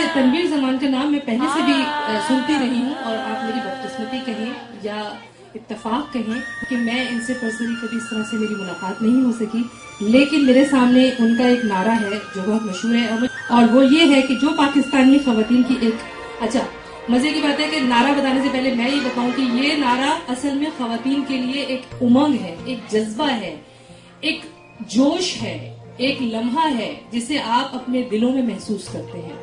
ویسے تنویر زمان کا نام میں پہلے سے بھی سنتی رہی ہوں اور آپ میری بدقسمتی کہیں یا اتفاق کہیں کہ میں ان سے پرسنلی کبھی اس طرح سے میری ملاقات نہیں ہو سکی، لیکن میرے سامنے ان کا ایک نعرہ ہے جو بہت مشہور ہے اور وہ یہ ہے کہ جو پاکستانی خواتین کی ایک اچھا مزے کی بات ہے کہ نعرہ بتانے سے پہلے میں یہ بتاؤں کہ یہ نعرہ اصل میں خواتین کے لیے ایک امنگ ہے، ایک جذبہ ہے، ایک جوش ہے، ایک لمحہ ہے جسے آپ اپنے دلوں میں محسوس کرتے ہیں.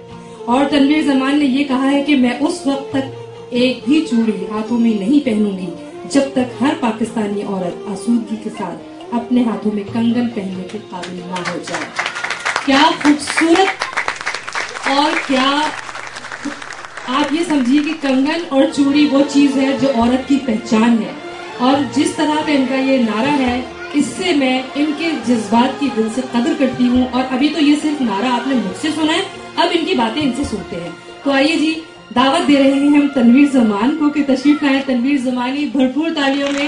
اور تنویر زمان نے یہ کہا ہے کہ میں اس وقت تک ایک بھی چوڑی ہاتھوں میں نہیں پہنوں گی جب تک ہر پاکستانی عورت آسودگی کے ساتھ اپنے ہاتھوں میں کنگن پہننے کے قابل نہ ہو جائے. کیا خوبصورت اور کیا آپ یہ سمجھیے کہ کنگن اور چوڑی وہ چیز ہے جو عورت کی پہچان ہے، اور جس طرح کا ان کا یہ نعرہ ہے اس سے میں ان کے جذبات کی دل سے قدر کرتی ہوں. اور ابھی تو یہ صرف نعرہ آپ نے مجھ سے سنا ہے، اب ان کی باتیں ان سے سنتے ہیں. تو آئیے جی دعوت دے رہے ہیں ہم تنویر زمان کو کہ تشریف لائیں. تنویر زمانی بھرپور تالیوں میں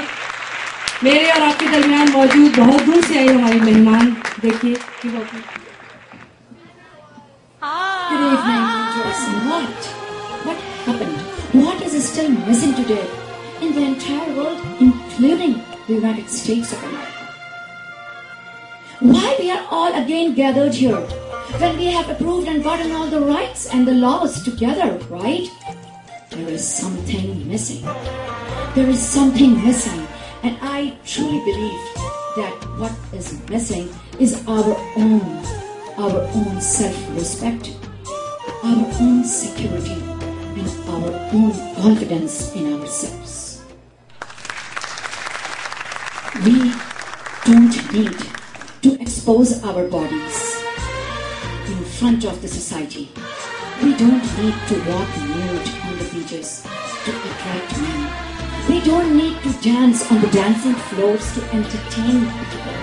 میرے اور آپ کے درمیان موجود بہت دور سے آئی ہماری مہمان. دیکھیے کہ وہ Good evening, Joyce. What happened? What is still missing today in the entire world, including the United States of America? Why we are all again gathered here when we have approved and gotten all the rights and the laws together, right? There is something missing. There is something missing, and I truly believe that what is missing is our own self-respect, our own security, and our own confidence in ourselves. We don't need to expose our bodies in front of the society. We don't need to walk nude on the beaches to attract men. We don't need to dance on the dancing floors to entertain people.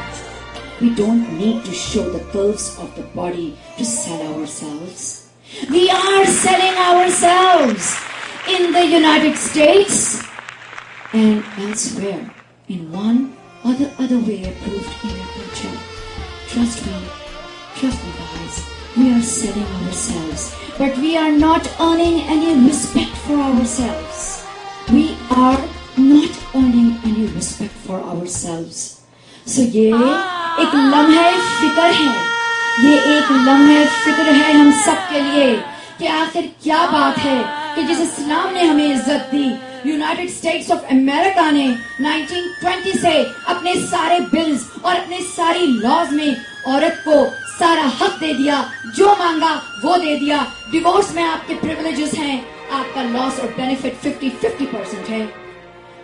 We don't need to show the curves of the body to sell ourselves. We are selling ourselves in the United States and elsewhere in one or the other way approved in our culture. Trust me guys, we are selling ourselves, but we are not earning any respect for ourselves. We are not earning any respect for ourselves. So یہ ایک لمحہ فکر ہے، یہ ایک لمحہ فکر ہے ہم سب کے لیے کہ آخر کیا بات ہے کہ جس اسلام نے ہمیں عزت دی، یونائٹڈ اسٹیٹس آف امریکہ نے 1920 سے اپنے سارے بلز اور اپنے ساری لاز میں عورت کو سارا حق دے دیا، جو مانگا وہ دے دیا. ڈیورس میں آپ کے پریویلیجز ہیں، آپ کا لاس اور بینیفٹ 50% ہے.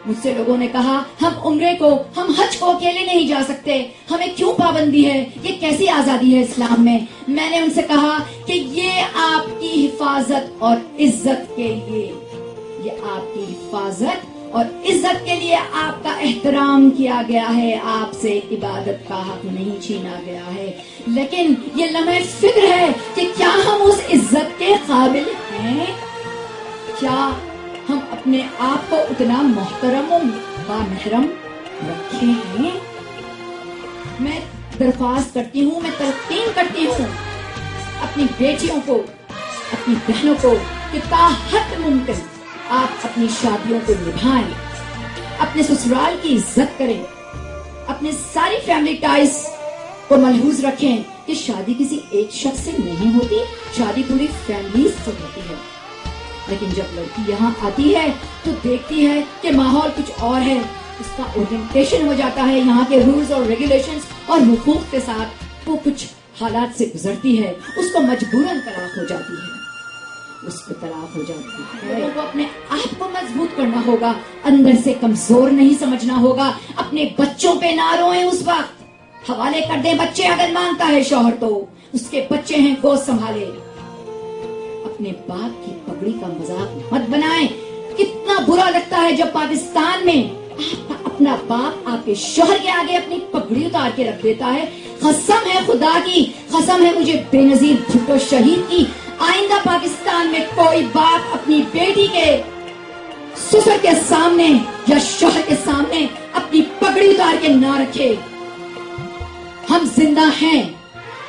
مجھ سے لوگوں نے کہا ہم عمرے کو، ہم حج کو اکیلے نہیں جا سکتے، ہمیں کیوں پابندی ہے، یہ کیسی آزادی ہے اسلام میں. میں نے ان سے کہا کہ یہ آپ کی حفاظت اور عزت کے لیے، یہ آپ کی حفاظت اور عزت کے لیے آپ کا احترام کیا گیا ہے، آپ سے عبادت کا حق نہیں چھینا گیا ہے. لیکن یہ لمحہ فکر ہے کہ کیا ہم اس عزت کے قابل ہیں؟ کیا ہم اپنے آپ کو اتنا محترم و بامحرم رکھے ہیں؟ میں درخواست کرتی ہوں، میں تلقین کرتی ہوں اپنی بیٹیوں کو، اپنی بہنوں کو کہ تا حد ممکن آپ اپنی شادیوں کو نبھائیں، اپنے سسرال کی عزت کریں، اپنے ساری فیملی ٹائز کو ملحوظ رکھیں کہ شادی کسی ایک شخص سے نہیں ہوتی، شادی پوری فیملی سے ہوتی ہے. لیکن جب لڑکی یہاں آتی ہے تو دیکھتی ہے کہ ماحول کچھ اور ہے، اس کا اورینٹیشن ہو جاتا ہے یہاں کے رولز اور ریگولیشنز اور حقوق کے ساتھ. وہ کچھ حالات سے گزرتی ہے، اس کو مجبوراً طلاق ہو جاتی ہے، اس کو طلاق ہو جاتی ہے. لوگوں کو اپنے آپ کو مضبوط کرنا ہوگا، اندر سے کمزور نہیں سمجھنا ہوگا. اپنے بچوں پہ نہ روئیں، اس وقت حوالے کر دیں بچے، اگر مانگتا ہے شوہر تو اس کے بچے ہیں وہ سنبھالے. اپنے باپ کی پگڑی کا مذاق مت بنائیں. کتنا برا لگتا ہے جب پاکستان میں آپ کا اپنا باپ آپ کے شوہر کے آگے اپنی پگڑی اتار کے رکھ دیتا ہے. قسم ہے خدا کی، قسم ہے مجھے بے نظیر بھٹو شہید کی، آئندہ پاکستان میں کوئی باپ اپنی بیٹی کے سسر کے سامنے یا شوہر کے سامنے اپنی پگڑی اتار کے نہ رکھے. ہم زندہ ہیں،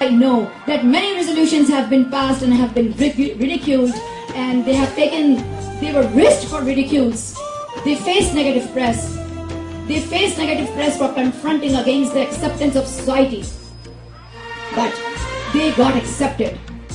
I know that many resolutions have been passed and have been ridiculed, and they were risked for ridicules. They faced negative press. They faced negative press for confronting against the acceptance of society. But they got accepted.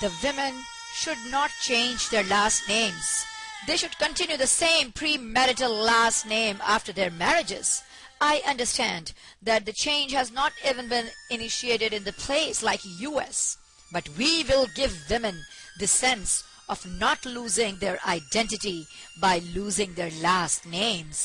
The women should not change their last names. They should continue the same premarital last name after their marriages. I understand that the change has not even been initiated in the place like US, but we will give women the sense of not losing their identity by losing their last names.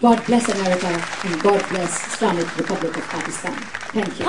God bless America and God bless Islamic Republic of Pakistan. Thank you.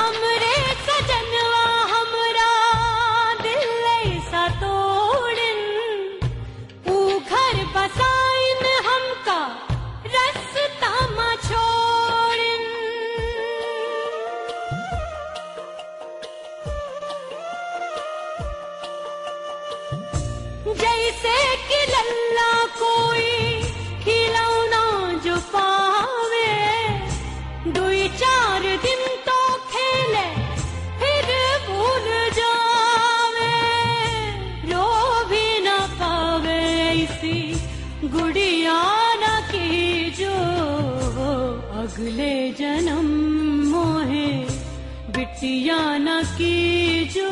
الٹیاں نہ کیجو